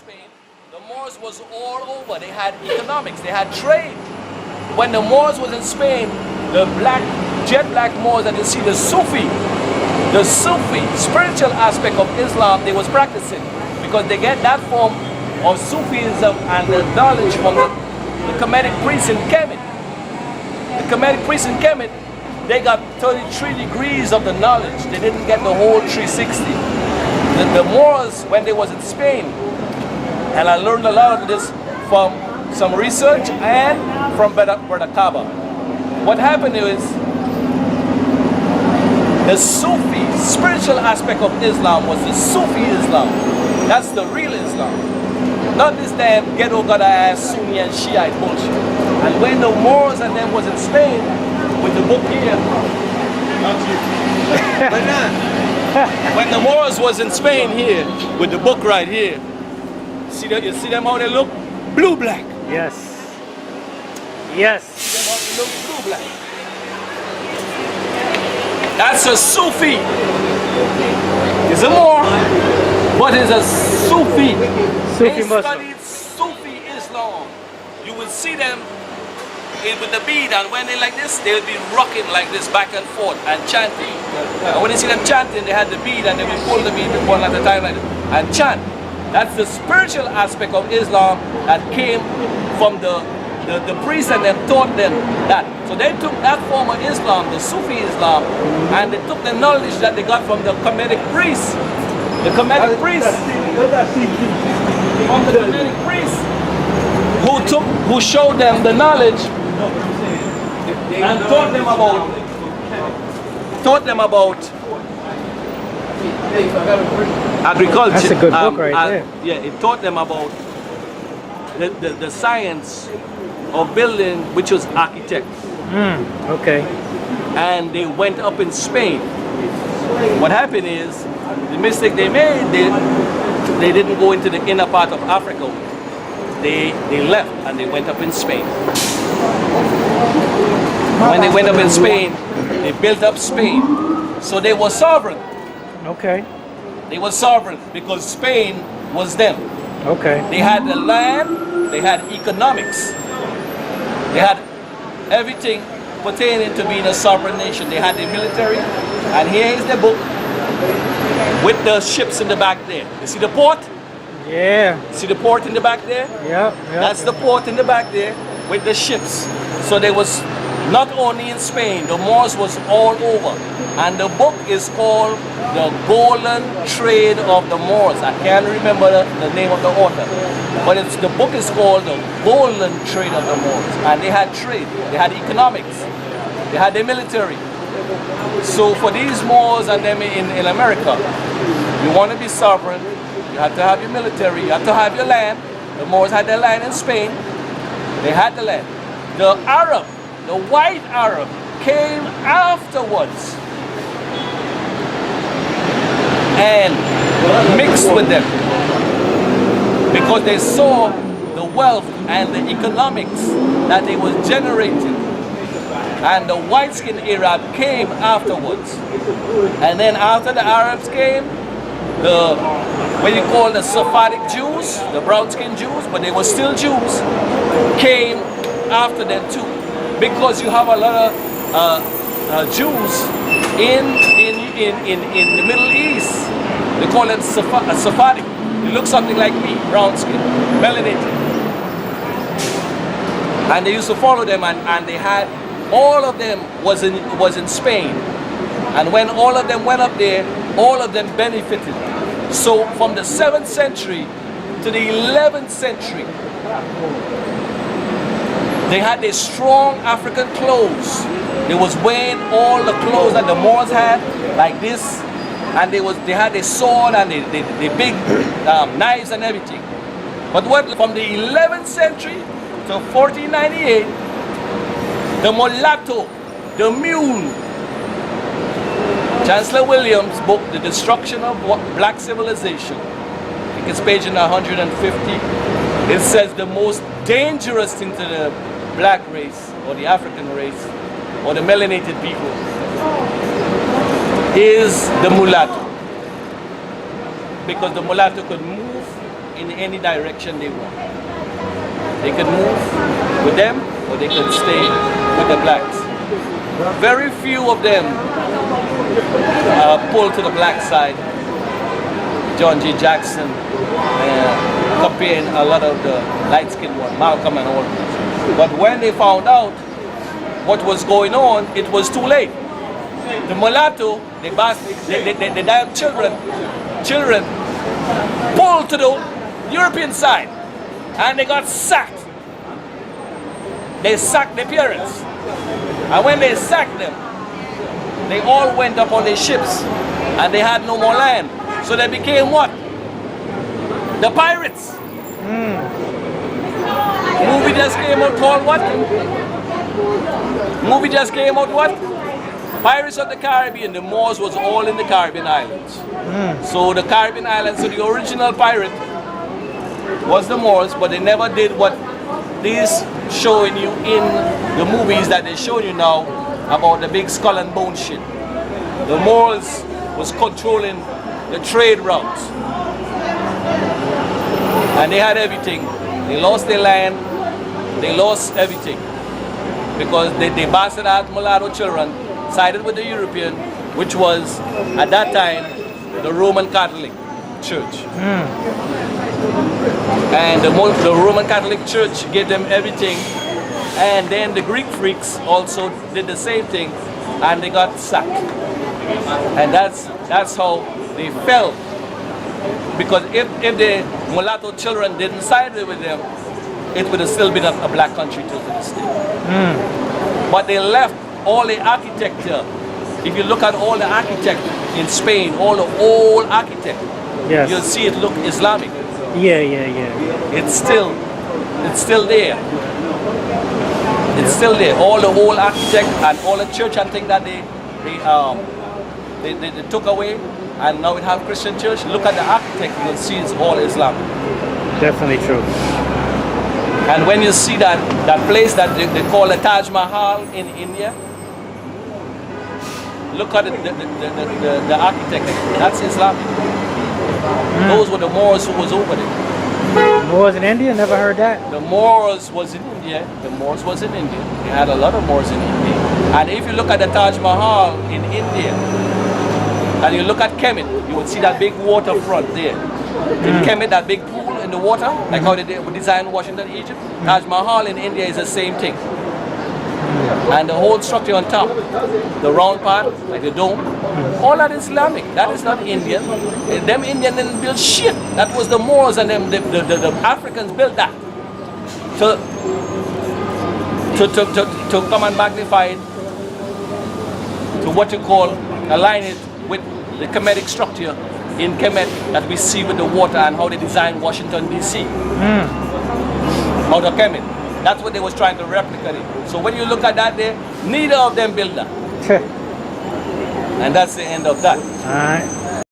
Spain, the Moors was all over. They had economics, they had trade. When the Moors was in Spain, the jet black Moors, and you see the Sufi spiritual aspect of Islam they was practicing, because they get that form of Sufism and the knowledge from the Kemetic priests in Kemet. The Kemetic priests in Kemet, they got 33 degrees of the knowledge. They didn't get the whole 360. The Moors, when they was in Spain, and I learned a lot of this from some research and from Brother Kaaba. What happened is, the Sufi spiritual aspect of Islam was the Sufi Islam. That's the real Islam. Not this damn ghetto gotta ass Sunni and Shiite bullshit. And when the Moors and them was in Spain with the book here, when the Moors was in Spain here with the book right here, you see them how they look? Blue black. Yes. Yes. See them how they look? Blue black. That's a Sufi. It's a Moor, but it's a Sufi. Sufi They Muslim. studied Sufi Islam. You will see them with the bead, and when they like this, they'll be rocking like this back and forth and chanting. And when you see them chanting, they had the bead and they will pull the bead one at a time like this and chant. That's the spiritual aspect of Islam that came from the priests, and then taught them that. So they took that form of Islam, the Sufi Islam, and they took the knowledge that they got from the Kemetic priests. The Kemetic priests, from the Kemetic priests, who showed them the knowledge and taught them about agriculture. That's a good book right there. Yeah, it taught them about the science of building, which was architect. Okay. And they went up in Spain. What happened is, the mistake they made, they didn't go into the inner part of Africa. They left and they went up in Spain. When they went up in Spain, they built up Spain. So they were sovereign. Okay. They were sovereign because Spain was them. Okay. They had the land, they had economics, they had everything pertaining to being a sovereign nation. They had the military, and here is the book with the ships in the back there. You see the port? Yeah. See the port in the back there? Yeah. That's the port in the back there with the ships. So there was not only in Spain, the Moors was all over. And the book is called The Golden Trade of the Moors. I can't remember the name of the author. But the book is called The Golden Trade of the Moors. And they had trade, they had economics, they had their military. So for these Moors and them in America, you want to be sovereign, you have to have your military, you have to have your land. The Moors had their land in Spain, they had the land. The Arab, the white Arab, came afterwards and mixed with them because they saw the wealth and the economics that they was generating. And the white-skinned Arab came afterwards. And then after the Arabs came, what you call the Sephardic Jews, the brown-skinned Jews, but they were still Jews, came after them too. Because you have a lot of Jews in the Middle East. They call them Sephardic. They look something like me, brown skin, melanated. And they used to follow them, and they had, all of them was in Spain. And when all of them went up there, all of them benefited. So from the 7th century to the 11th century, they had their strong African clothes. They was wearing all the clothes that the Moors had, like this, and they had their sword and the big knives and everything. But from the 11th century to 1498, the mulatto, the mule, Chancellor Williams' book, The Destruction of Black Civilization, I think it's page 150, it says the most dangerous thing to the black race, or the African race, or the melanated people, is the mulatto. Because the mulatto could move in any direction they want. They could move with them or they could stay with the blacks. Very few of them pulled to the black side. John G. Jackson comparing a lot of the light-skinned ones, Malcolm and all. But when they found out what was going on, it was too late. The mulatto, the damn children pulled to the European side and they got sacked. They sacked their parents. And when they sacked them, they all went up on their ships and they had no more land. So they became what? The pirates. Movie just came out called what? Movie just came out what? Pirates of the Caribbean. The Moors was all in the Caribbean islands. So the Caribbean islands, so the original pirate was the Moors, but they never did what these showing you in the movies that they show you now about the big skull and bone shit. The Moors was controlling the trade routes. And they had everything. They lost their land, they lost everything. Because they bastardized mulatto children, sided with the European, which was, at that time, the Roman Catholic Church. And the Roman Catholic Church gave them everything. And then the Greek freaks also did the same thing, and they got sacked. And that's how they fell. Because if the mulatto children didn't side with them, it would have still been a black country till this day. But they left all the architecture. If you look at all the architecture in Spain, all the old architecture, Yes. you'll see it look Islamic. Yeah. It's still there. It's still there. All the old architect and all the church and things that they took away, and now we have Christian church. Look at the architect, you'll see it's all Islamic. Definitely true. And when you see that place that they call the Taj Mahal in India, look at the architecture. That's Islamic. Those were the Moors who was over there. Moors in India? Never heard that. The Moors was in India. The Moors was in India. They had a lot of Moors in India. And if you look at the Taj Mahal in India, and you look at Kemet, you will see that big waterfront there. In Kemet, that big pool in the water, like how they designed Washington, Egypt. Taj Mahal in India is the same thing. And the whole structure on top, the round part, like the dome, all that is Islamic. That is not Indian. Them Indians didn't build shit. That was the Moors and them, the Africans built that. To come and magnify it, to what you call, align it with the Kemetic structure in Kemet that we see with the water and how they designed Washington, D.C. Out of Kemet. That's what they was trying to replicate it. So when you look at that there, neither of them built that. And that's the end of that. All right.